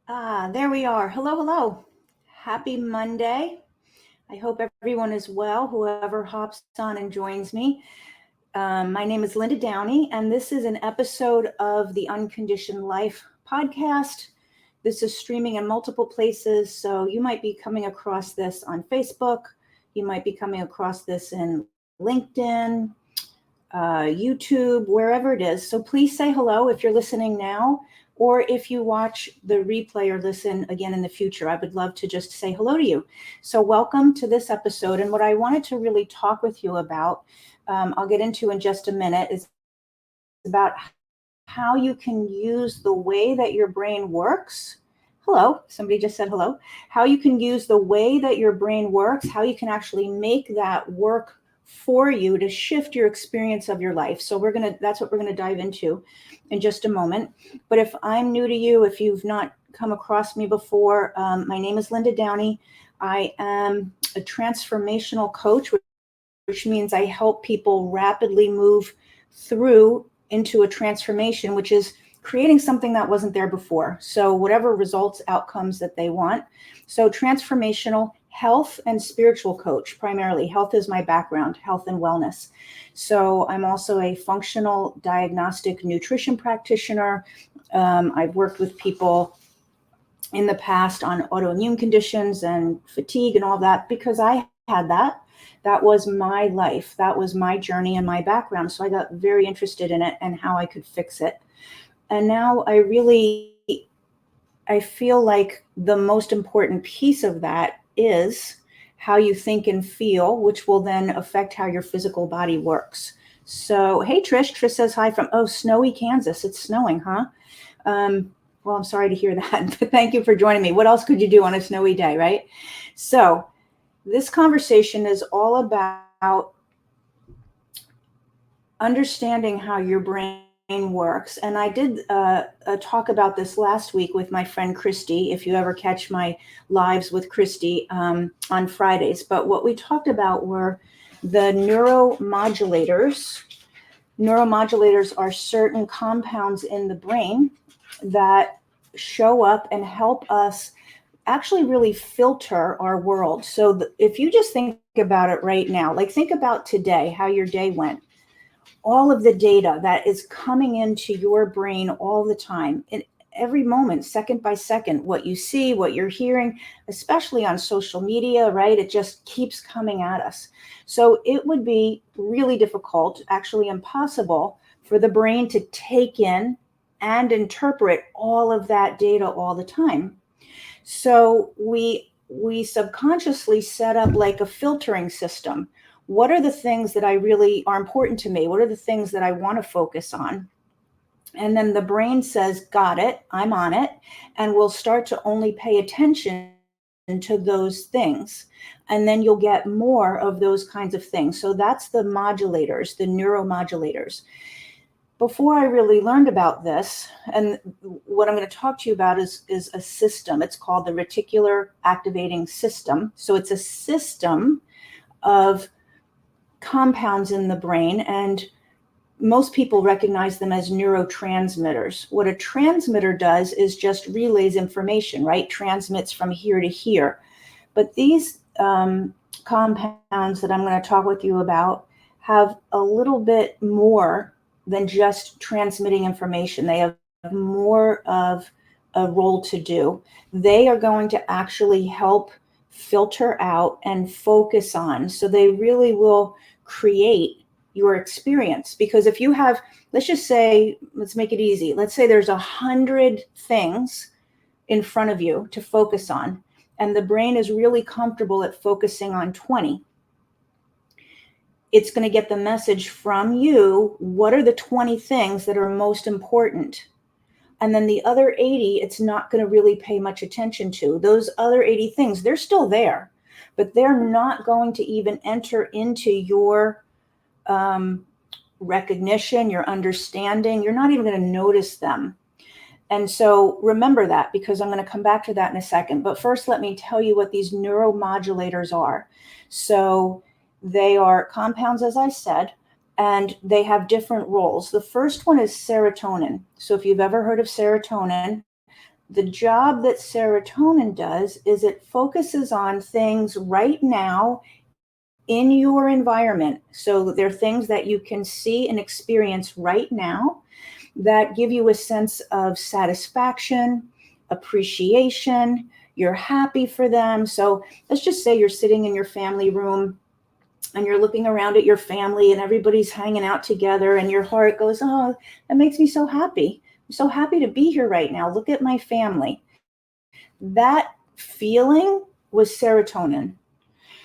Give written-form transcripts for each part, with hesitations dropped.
There we are. Hello, hello. Happy Monday. I hope everyone is well, whoever hops on and joins me. My name is Linda Downey, and this is an episode of the Unconditioned Life podcast. This is streaming in multiple places, so you might be coming across this on Facebook. You might be coming across this in LinkedIn, YouTube, wherever it is. So please say hello if you're listening now, or if you watch the replay or listen again in the future. I would love to just say hello to you. So welcome to this episode. And what I wanted to really talk with you about, I'll get into in just a minute, is about how you can use the way that your brain works. Hello, somebody just said hello. How you can use the way that your brain works, how you can actually make that work for you to shift your experience of your life. So that's what we're gonna dive into in just a moment. But if I'm new to you, if you've not come across me before, my name is Linda Downey. I am a transformational coach, which means I help people rapidly move through into a transformation, which is creating something that wasn't there before. So whatever results, outcomes that they want. So transformational health and spiritual coach, primarily. Health is my background, health and wellness. So I'm also a functional diagnostic nutrition practitioner. I've worked with people in the past on autoimmune conditions and fatigue and all that because I had that. That was my life. That was my journey and my background. So I got very interested in it and how I could fix it. And now I feel like the most important piece of that is how you think and feel, which will then affect how your physical body works. So, hey, Trish. Trish says hi from, snowy Kansas. It's snowing, huh? Well, I'm sorry to hear that, but thank you for joining me. What else could you do on a snowy day, right? So this conversation is all about understanding how your brain works. And I did a talk about this last week with my friend Christy, if you ever catch my lives with Christy on Fridays. But what we talked about were the neuromodulators. Neuromodulators are certain compounds in the brain that show up and help us actually really filter our world. So if you just think about it right now, like think about today, how your day went, all of the data that is coming into your brain all the time, in every moment, second by second, what you see, what you're hearing, especially on social media, right? It just keeps coming at us. So it would be really difficult, actually impossible, for the brain to take in and interpret all of that data all the time. So we subconsciously set up like a filtering system. What are the things that I really are important to me? What are the things that I want to focus on? And then the brain says, got it, I'm on it, and we'll start to only pay attention to those things. And then you'll get more of those kinds of things. So that's the modulators, the neuromodulators. Before I really learned about this, and what I'm going to talk to you about is a system. It's called the Reticular Activating System. So it's a system of compounds in the brain, and most people recognize them as neurotransmitters. What a transmitter does is just relays information, right? Transmits from here to here. But these compounds that I'm going to talk with you about have a little bit more than just transmitting information. They have more of a role to do. They are going to actually help filter out and focus on. So they really will create your experience. Because if you have, let's just say, let's make it easy. Let's say there's 100 things in front of you to focus on, and the brain is really comfortable at focusing on 20. It's going to get the message from you, what are the 20 things that are most important? And then the other 80, it's not going to really pay much attention to. Those other 80 things, they're still there, but they're not going to even enter into your recognition, your understanding. You're not even going to notice them. And so remember that, because I'm going to come back to that in a second. But first, let me tell you what these neuromodulators are. So they are compounds, as I said, and they have different roles. The first one is serotonin. So if you've ever heard of serotonin, the job that serotonin does is it focuses on things right now in your environment. So they're things that you can see and experience right now that give you a sense of satisfaction, appreciation, you're happy for them. So let's just say you're sitting in your family room and you're looking around at your family and everybody's hanging out together and your heart goes, oh, that makes me so happy. I'm so happy to be here right now. Look at my family. That feeling was serotonin.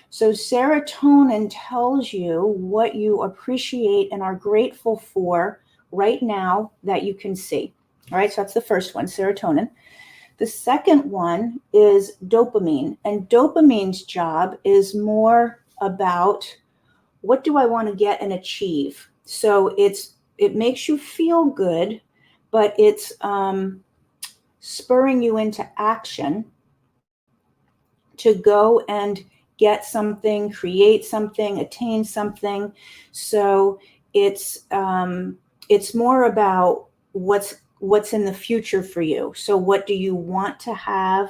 So serotonin tells you what you appreciate and are grateful for right now that you can see. All right, so that's the first one, serotonin. The second one is dopamine. And dopamine's job is more about what do I want to get and achieve. So it makes you feel good, but it's spurring you into action to go and get something, create something, attain something. So it's more about what's in the future for you. So what do you want to have?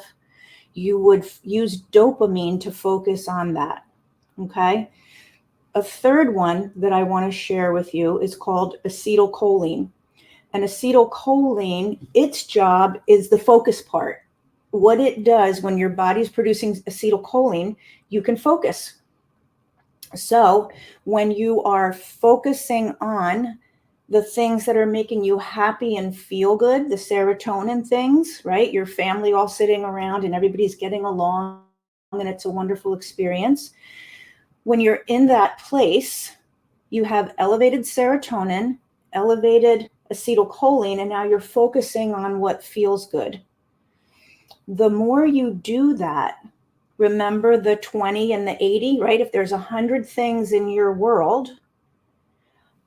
You would use dopamine to focus on that. Okay. A third one that I want to share with you is called acetylcholine. And acetylcholine, its job is the focus part. What it does when your body's producing acetylcholine, you can focus. So when you are focusing on the things that are making you happy and feel good, the serotonin things, right? Your family all sitting around and everybody's getting along and it's a wonderful experience. When you're in that place, you have elevated serotonin, elevated acetylcholine, and now you're focusing on what feels good. The more you do that, remember the 20 and the 80, right? If there's 100 things in your world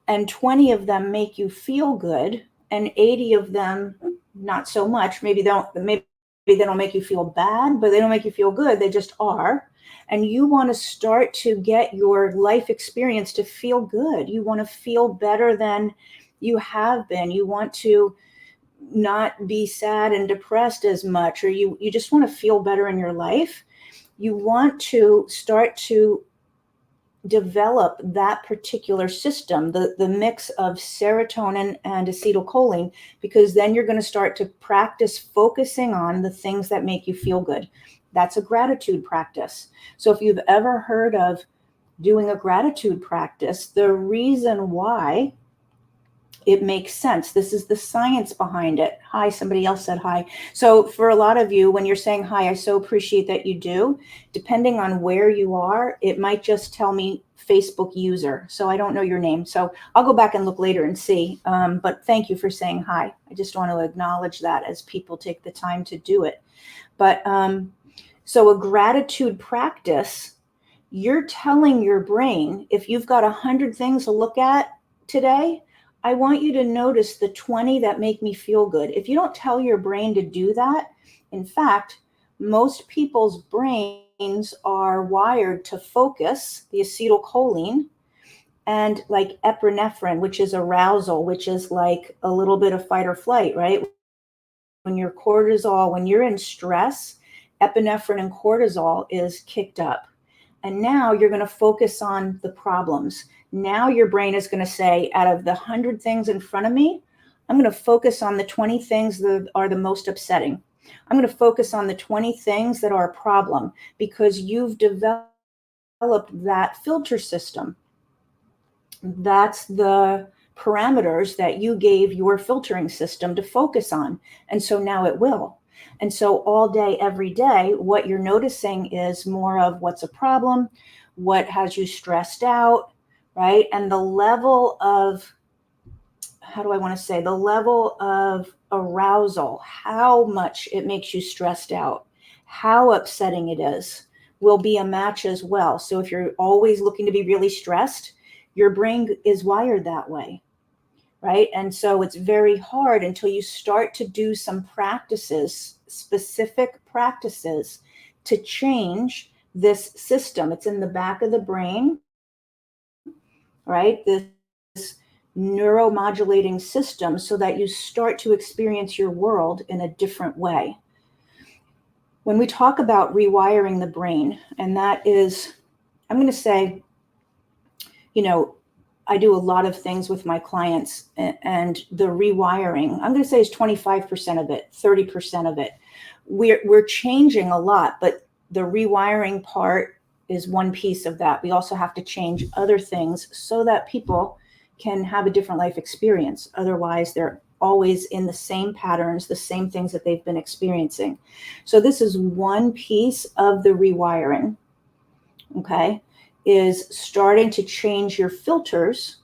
and 20 of them make you feel good and 80 of them not so much, maybe they don't make you feel bad, but they don't make you feel good, they just are. And you want to start to get your life experience to feel good. You want to feel better than you have been. You want to not be sad and depressed as much, or you just want to feel better in your life. You want to start to develop that particular system, the mix of serotonin and acetylcholine, because then you're going to start to practice focusing on the things that make you feel good. That's a gratitude practice. So if you've ever heard of doing a gratitude practice, the reason why it makes sense. This is the science behind it. Hi, somebody else said hi. So for a lot of you, when you're saying hi, I so appreciate that you do. Depending on where you are, it might just tell me Facebook user. So I don't know your name. So I'll go back and look later and see. But thank you for saying hi. I just want to acknowledge that as people take the time to do it. But so a gratitude practice, you're telling your brain, if you've got 100 things to look at today, I want you to notice the 20 that make me feel good. If you don't tell your brain to do that, in fact, most people's brains are wired to focus, the acetylcholine, and like epinephrine, which is arousal, which is like a little bit of fight or flight, right? When you're cortisol, when you're in stress, epinephrine and cortisol is kicked up. And now you're going to focus on the problems. Now your brain is going to say, out of the 100 things in front of me, I'm going to focus on the 20 things that are the most upsetting. I'm going to focus on the 20 things that are a problem, because you've developed that filter system. That's the parameters that you gave your filtering system to focus on. And so now it will. And so all day, every day, what you're noticing is more of what's a problem, what has you stressed out, right? And the level of, how do I want to say, the level of arousal, how much it makes you stressed out, how upsetting it is, will be a match as well. So if you're always looking to be really stressed, your brain is wired that way. Right. And so it's very hard until you start to do some practices, specific practices to change this system. It's in the back of the brain, right? This neuromodulating system, so that you start to experience your world in a different way. When we talk about rewiring the brain, and that is, I'm going to say, you know, I do a lot of things with my clients, and the rewiring, I'm going to say, is 25% of it, 30% of it. We're changing a lot, but the rewiring part is one piece of that. We also have to change other things so that people can have a different life experience. Otherwise, they're always in the same patterns, the same things that they've been experiencing. So this is one piece of the rewiring, okay, is starting to change your filters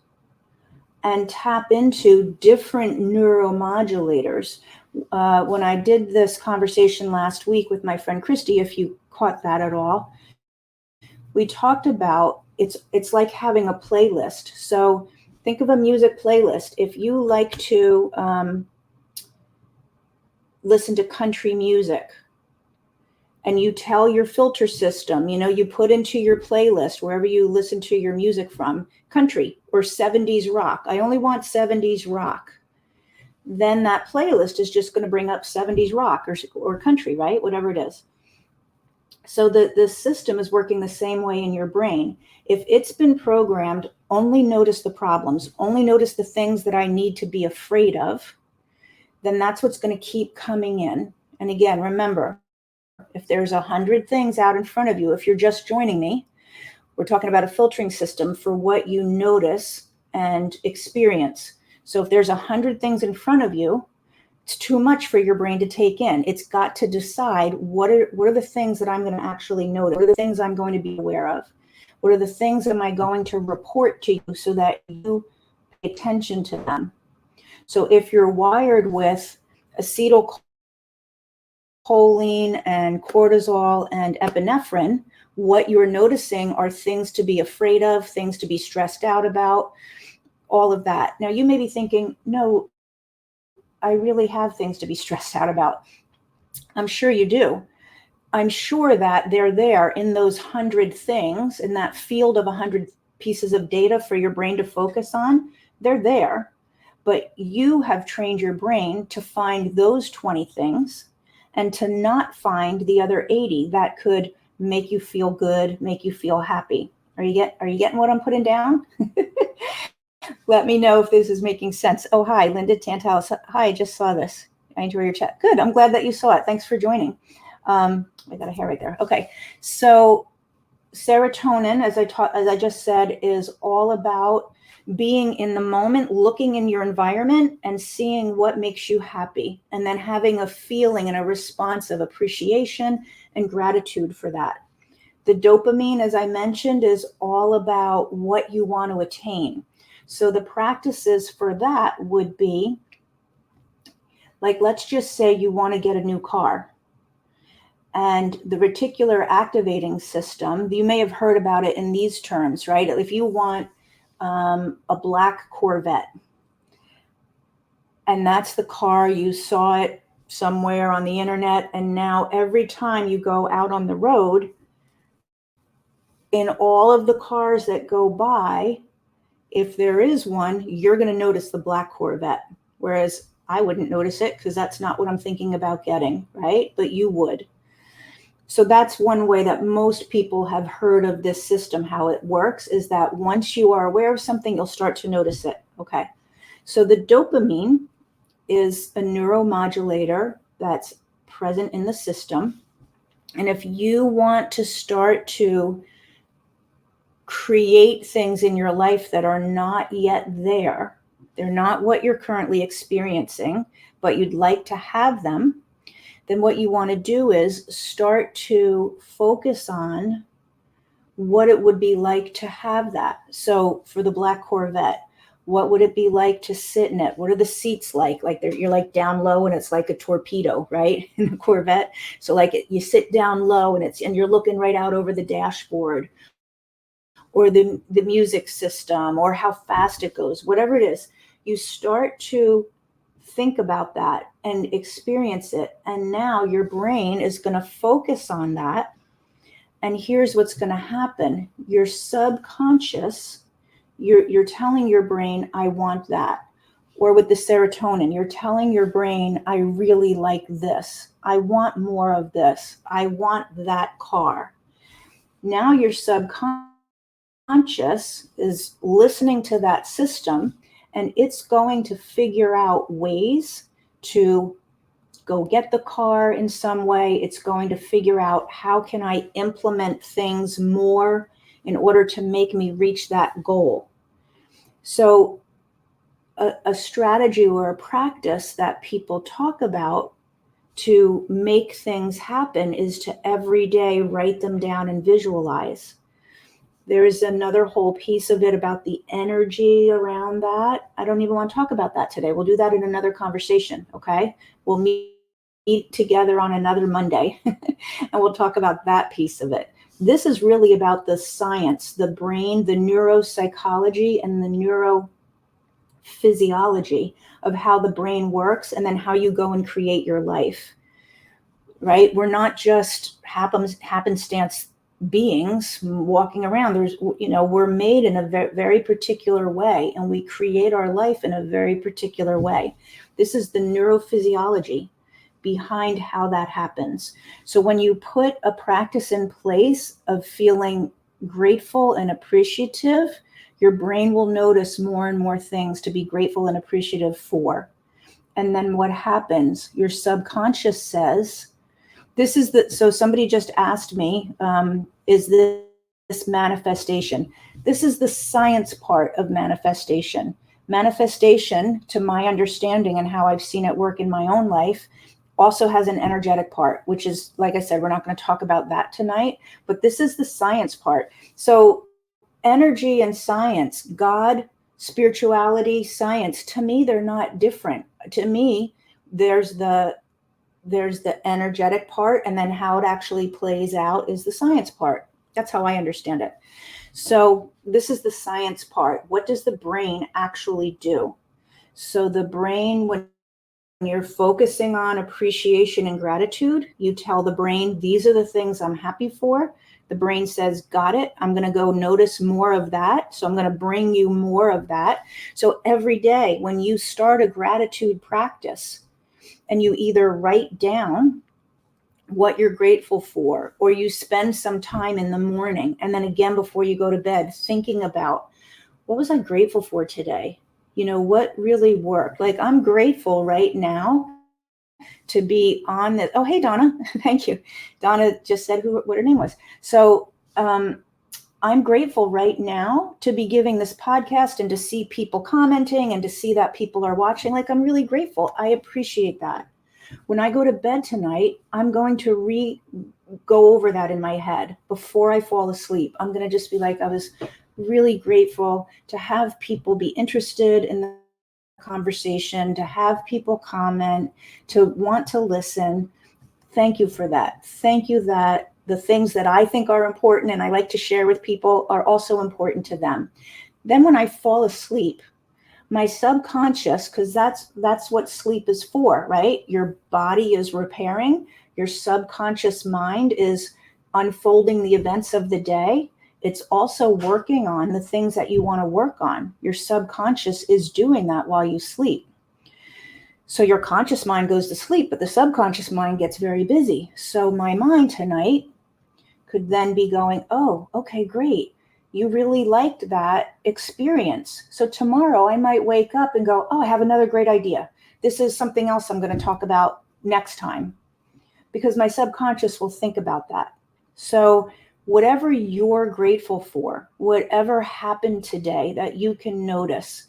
and tap into different neuromodulators. When I did this conversation last week with my friend Christy, if you caught that at all, we talked about it's like having a playlist. So think of a music playlist. If you like to listen to country music, and you tell your filter system, you put into your playlist, wherever you listen to your music from, country or 70s rock. I only want 70s rock. Then that playlist is just going to bring up 70s rock or country, right? Whatever it is. So the system is working the same way in your brain. If it's been programmed, only notice the problems, only notice the things that I need to be afraid of, then that's what's going to keep coming in. And again, remember, if there's 100 things out in front of you, if you're just joining me, we're talking about a filtering system for what you notice and experience. So if there's 100 things in front of you, it's too much for your brain to take in. It's got to decide what are the things that I'm going to actually notice? What are the things I'm going to be aware of? What are the things am I going to report to you so that you pay attention to them? So if you're wired with acetylcholine and cortisol and epinephrine, what you're noticing are things to be afraid of, things to be stressed out about, all of that. Now you may be thinking, no, I really have things to be stressed out about. I'm sure you do. I'm sure that they're there in those 100 things, in that field of 100 pieces of data for your brain to focus on. They're there. But you have trained your brain to find those 20 things and to not find the other 80 that could make you feel good, make you feel happy. Are you getting what I'm putting down? Let me know if this is making sense. Oh, hi, Linda Tantalis. Hi, I just saw this. I enjoy your chat. Good. I'm glad that you saw it. Thanks for joining. I got a hair right there. Okay. So serotonin, as I just said, is all about being in the moment, looking in your environment and seeing what makes you happy, and then having a feeling and a response of appreciation and gratitude for that. The dopamine, as I mentioned, is all about what you want to attain. So the practices for that would be, like, let's just say you want to get a new car. And the reticular activating system, you may have heard about it in these terms, right? If you want a black Corvette, and that's the car, you saw it somewhere on the internet, and now every time you go out on the road, in all of the cars that go by, if there is one, you're going to notice the black Corvette, whereas I wouldn't notice it because that's not what I'm thinking about getting, right? But you would. So that's one way that most people have heard of this system. How it works is that once you are aware of something, you'll start to notice it. Okay. So the dopamine is a neuromodulator that's present in the system. And if you want to start to create things in your life that are not yet there, they're not what you're currently experiencing, but you'd like to have them, then what you want to do is start to focus on what it would be like to have that. So for the black Corvette, what would it be like to sit in it? What are the seats like? Like you're like down low and it's like a torpedo, right? In the Corvette. So like you sit down low and you're looking right out over the dashboard, or the music system, or how fast it goes, whatever it is. You start to think about that and experience it. And now your brain is going to focus on that. And here's what's going to happen. Your subconscious, you're telling your brain, I want that. Or with the serotonin, you're telling your brain, I really like this. I want more of this. I want that car. Now your subconscious is listening to that system, and it's going to figure out ways to go get the car in some way. It's going to figure out, how can I implement things more in order to make me reach that goal? So a strategy or a practice that people talk about to make things happen is to every day write them down and visualize. There's another whole piece of it about the energy around that. I don't even want to talk about that today. We'll do that in another conversation, okay? We'll meet together on another Monday and we'll talk about that piece of it. This is really about the science, the brain, the neuropsychology, and the neurophysiology of how the brain works, and then how you go and create your life, right? We're not just happenstance beings walking around. We're made in a very particular way, and we create our life in a very particular way. This is the neurophysiology behind how that happens. So when you put a practice in place of feeling grateful and appreciative, your brain will notice more and more things to be grateful and appreciative for. And then what happens? Your subconscious says, so somebody just asked me, is this manifestation? This is the science part of manifestation. Manifestation, to my understanding and how I've seen it work in my own life, also has an energetic part, which is, like I said, we're not going to talk about that tonight, but this is the science part. So energy and science, God, spirituality, science, to me, they're not different. To me, there's the energetic part, and then how it actually plays out is the science part. That's how I understand it. So this is the science part. What does the brain actually do? So the brain, when you're focusing on appreciation and gratitude, you tell the brain, these are the things I'm happy for. The brain says, got it. I'm going to go notice more of that. So I'm going to bring you more of that. So every day when you start a gratitude practice, and you either write down what you're grateful for, or you spend some time in the morning, and then again before you go to bed, thinking about, what was I grateful for today? What really worked? Like, I'm grateful right now to be on this. Oh, hey, Donna. Thank you. Donna just said what her name was. So I'm grateful right now to be giving this podcast and to see people commenting and to see that people are watching. Like, I'm really grateful. I appreciate that. When I go to bed tonight, I'm going to go over that in my head before I fall asleep. I'm going to just be like, I was really grateful to have people be interested in the conversation, to have people comment, to want to listen. Thank you for that. Thank you that the things that I think are important and I like to share with people are also important to them. Then when I fall asleep, my subconscious, because that's what sleep is for, right? Your body is repairing. Your subconscious mind is unfolding the events of the day. It's also working on the things that you want to work on. Your subconscious is doing that while you sleep. So your conscious mind goes to sleep, but the subconscious mind gets very busy. So my mind tonight could then be going, oh, okay, great. You really liked that experience. So tomorrow I might wake up and go, oh, I have another great idea. This is something else I'm going to talk about next time, because my subconscious will think about that. So whatever you're grateful for, whatever happened today that you can notice,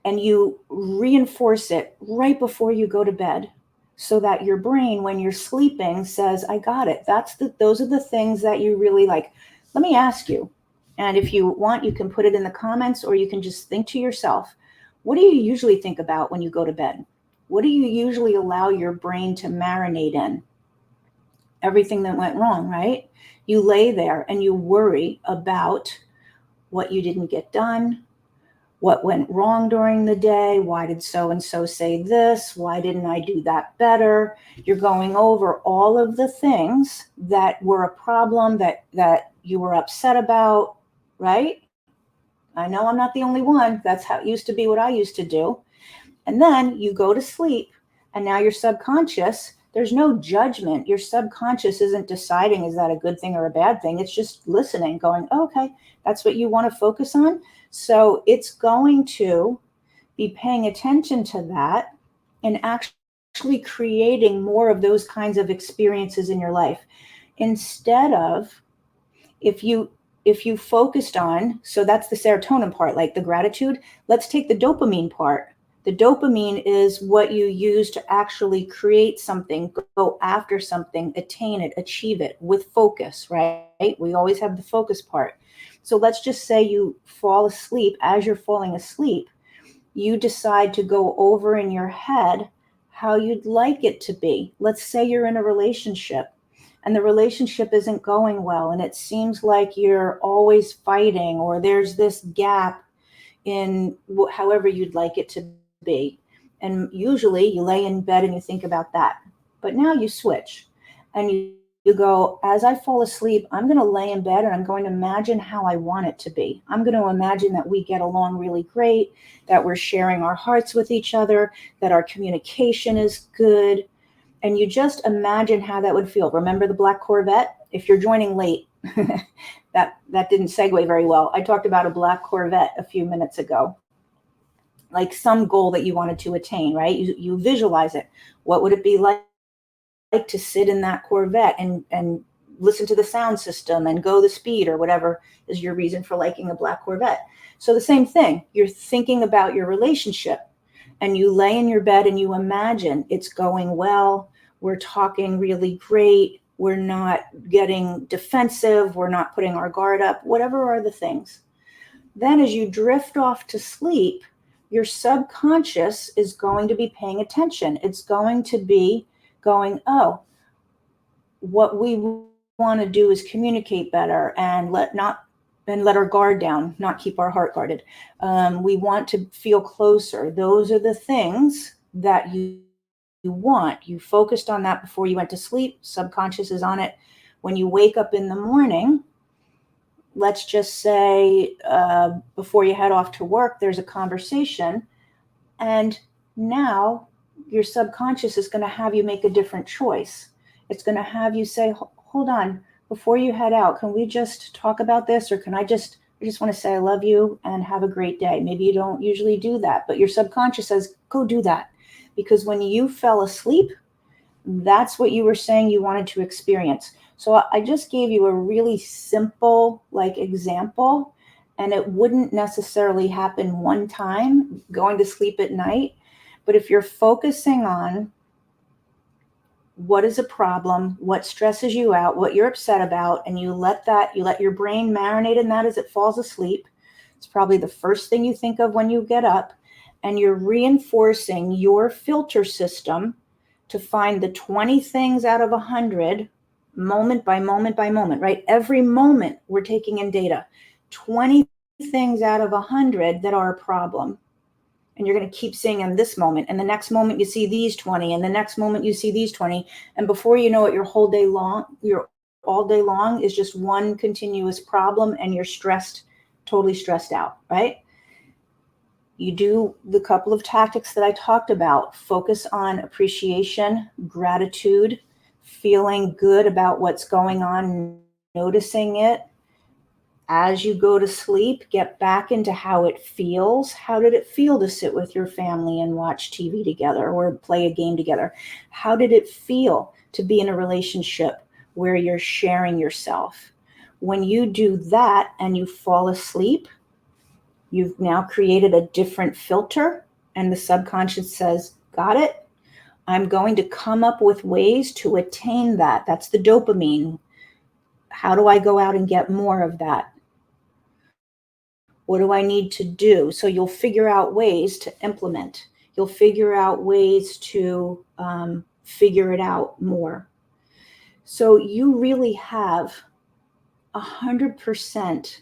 and you reinforce it right before you go to bed, so that your brain, when you're sleeping, says, I got it. Those are the things that you really like. Let me ask you, and if you want, you can put it in the comments, or you can just think to yourself, what do you usually think about when you go to bed? What do you usually allow your brain to marinate in? Everything that went wrong, right? You lay there and you worry about what you didn't get done, what went wrong during the day. Why did so-and-so say this? Why didn't I do that better? You're going over all of the things that were a problem, that you were upset about, right? I know I'm not the only one. That's how it used to be, what I used to do. And then you go to sleep, and now your subconscious, there's no judgment. Your subconscious isn't deciding, is that a good thing or a bad thing? It's just listening, going, oh, okay, that's what you want to focus on. So it's going to be paying attention to that and actually creating more of those kinds of experiences in your life. Instead of, if you focused on, so that's the serotonin part, like the gratitude. Let's take the dopamine part. The dopamine is what you use to actually create something, go after something, attain it, achieve it with focus, right? We always have the focus part. So let's just say you fall asleep. As you're falling asleep, you decide to go over in your head how you'd like it to be. Let's say you're in a relationship and the relationship isn't going well, and it seems like you're always fighting, or there's this gap in however you'd like it to be. And usually you lay in bed and you think about that. But now you switch and you go, as I fall asleep, I'm going to lay in bed and I'm going to imagine how I want it to be. I'm going to imagine that we get along really great, that we're sharing our hearts with each other, that our communication is good. And you just imagine how that would feel. Remember the black Corvette? If you're joining late, that didn't segue very well. I talked about a black Corvette a few minutes ago, like some goal that you wanted to attain, right? You visualize it. What would it be like to sit in that Corvette and listen to the sound system and go the speed, or whatever is your reason for liking a black Corvette? So the same thing, you're thinking about your relationship and you lay in your bed and you imagine it's going well. We're talking really great. We're not getting defensive. We're not putting our guard up, whatever are the things. Then as you drift off to sleep, your subconscious is going to be paying attention. It's going to be going, oh, what we want to do is communicate better and let our guard down, not keep our heart guarded. We want to feel closer. Those are the things that you want. You focused on that before you went to sleep. Subconscious is on it. When you wake up in the morning, let's just say before you head off to work, there's a conversation. And now your subconscious is going to have you make a different choice. It's going to have you say, hold on, before you head out, can we just talk about this? Or I just want to say I love you and have a great day. Maybe you don't usually do that, but your subconscious says, go do that. Because when you fell asleep, that's what you were saying you wanted to experience. So I just gave you a really simple example, and it wouldn't necessarily happen one time going to sleep at night. But if you're focusing on what is a problem, what stresses you out, what you're upset about, and you let your brain marinate in that as it falls asleep, it's probably the first thing you think of when you get up, and you're reinforcing your filter system to find the 20 things out of 100, moment by moment by moment, right? Every moment we're taking in data, 20 things out of 100 that are a problem. And you're going to keep seeing them this moment. And the next moment you see these 20, and the next moment you see these 20. And before you know it, your all day long is just one continuous problem, and you're stressed, totally stressed out, right? You do the couple of tactics that I talked about. Focus on appreciation, gratitude, feeling good about what's going on, noticing it. As you go to sleep, get back into how it feels. How did it feel to sit with your family and watch TV together or play a game together? How did it feel to be in a relationship where you're sharing yourself? When you do that and you fall asleep, you've now created a different filter, and the subconscious says, got it? I'm going to come up with ways to attain that. That's the dopamine. How do I go out and get more of that? What do I need to do? So you'll figure out ways to implement. You'll figure out ways to figure it out more. So you really have 100%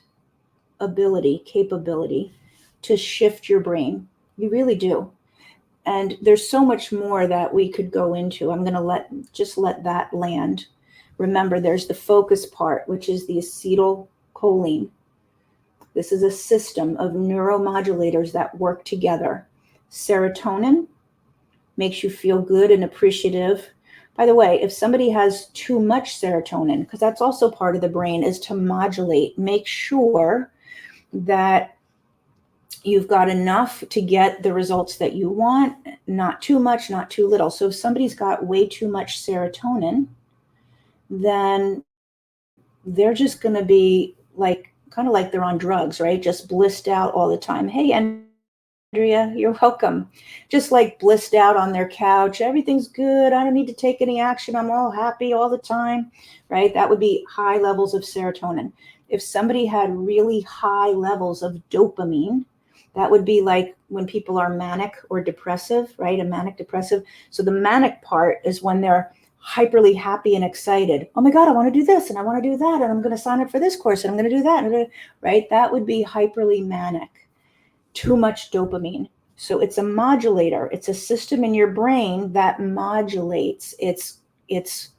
capability to shift your brain. You really do. And there's so much more that we could go into. I'm going to let that land. Remember, there's the focus part, which is the acetylcholine. This is a system of neuromodulators that work together. Serotonin makes you feel good and appreciative. By the way, if somebody has too much serotonin, because that's also part of the brain, is to modulate, make sure that you've got enough to get the results that you want, not too much, not too little. So if somebody's got way too much serotonin, then they're just going to be like, kind of like they're on drugs, right? Just blissed out all the time. Hey, Andrea, you're welcome. Just like blissed out on their couch. Everything's good. I don't need to take any action. I'm all happy all the time, right? That would be high levels of serotonin. If somebody had really high levels of dopamine, that would be like when people are manic or depressive, right? A manic depressive. So the manic part is when they're hyperly happy and excited. Oh my God, I want to do this and I want to do that. And I'm going to sign up for this course and I'm going to do that. Right? That would be hyperly manic. Too much dopamine. So it's a modulator. It's a system in your brain that modulates. It's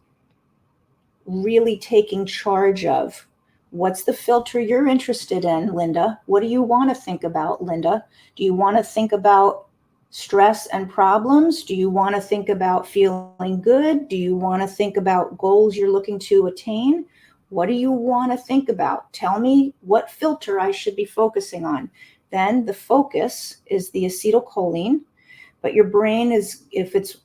really taking charge of. What's the filter you're interested in, Linda? What do you want to think about, Linda? Do you want to think about stress and problems? Do you want to think about feeling good? Do you want to think about goals you're looking to attain? What do you want to think about? Tell me what filter I should be focusing on. Then the focus is the acetylcholine, but your brain is, if it's,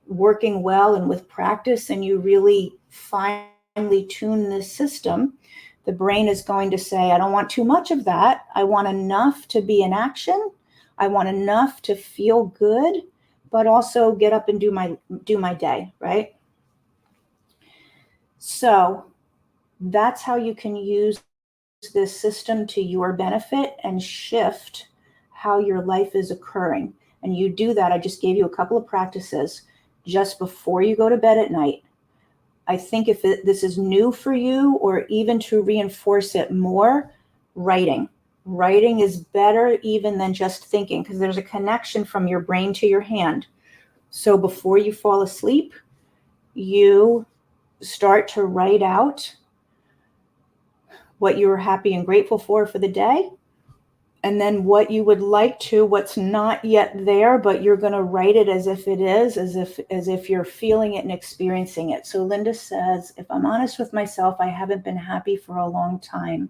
working well and with practice and you really finely tune this system, the brain is going to say, I don't want too much of that. I want enough to be in action. I want enough to feel good, but also get up and do my day, right? So that's how you can use this system to your benefit and shift how your life is occurring. And you do that. I just gave you a couple of practices just before you go to bed at night. I think if this is new for you, or even to reinforce it more, writing. Writing is better even than just thinking, because there's a connection from your brain to your hand. So before you fall asleep, you start to write out what you were happy and grateful for the day, and then what you would like to, what's not yet there, but you're going to write it as if it is, as if you're feeling it and experiencing it. So Linda says, if I'm honest with myself, I haven't been happy for a long time.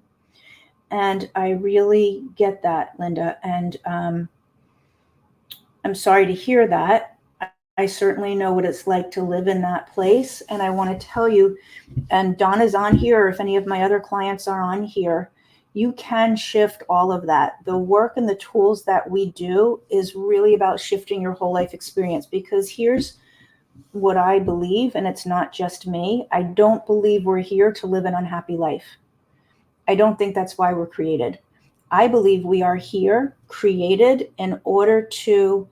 And I really get that, Linda. And I'm sorry to hear that. I certainly know what it's like to live in that place. And I want to tell you, and Donna's on here, or if any of my other clients are on here, you can shift all of that. The work and the tools that we do is really about shifting your whole life experience, because here's what I believe, and it's not just me. I don't believe we're here to live an unhappy life. I don't think that's why we're created. I believe we are here created in order to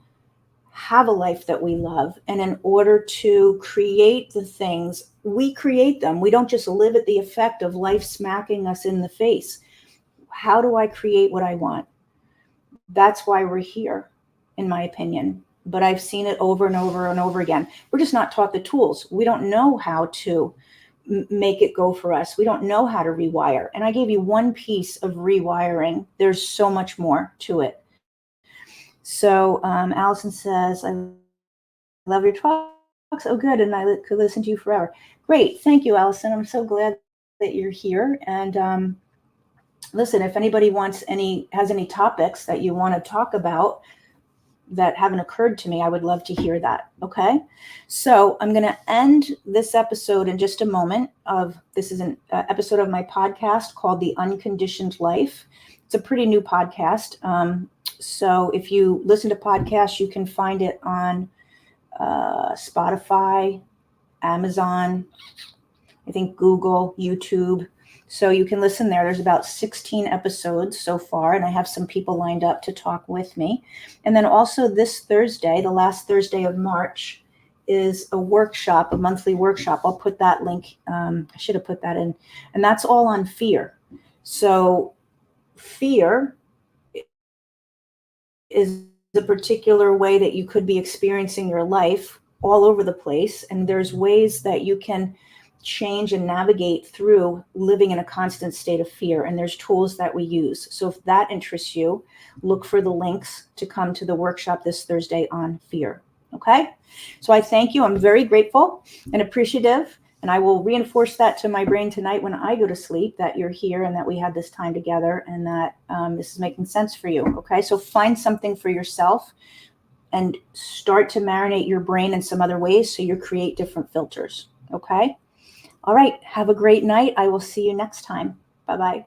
have a life that we love, and in order to create the things, we create them. We don't just live at the effect of life smacking us in the face. How do I create what I want? That's why we're here, in my opinion. But I've seen it over and over and over again. We're just not taught the tools. We don't know how to make it go for us. We don't know how to rewire. And I gave you one piece of rewiring. There's so much more to it. So Allison says, I love your talks. Oh, good. And I could listen to you forever. Great. Thank you, Allison. I'm so glad that you're here. And listen, if anybody has any topics that you want to talk about that haven't occurred to me, I would love to hear that. Okay. So I'm going to end this episode in just a moment. This is an episode of my podcast called The Unconditioned Life. It's a pretty new podcast. So if you listen to podcasts, you can find it on Spotify, Amazon, I think Google, YouTube. So you can listen there. There's about 16 episodes so far, and I have some people lined up to talk with me. And then also this Thursday, the last Thursday of March, is a workshop, a monthly workshop. I'll put that link. I should have put that in. And that's all on fear. So fear is a particular way that you could be experiencing your life all over the place. And there's ways that you can change and navigate through living in a constant state of fear. And there's tools that we use. So if that interests you, look for the links to come to the workshop this Thursday on fear. Okay? So I thank you. I'm very grateful and appreciative. And I will reinforce that to my brain tonight when I go to sleep, that you're here and that we had this time together, and that this is making sense for you. Okay? So find something for yourself and start to marinate your brain in some other ways so you create different filters. Okay? All right. Have a great night. I will see you next time. Bye-bye.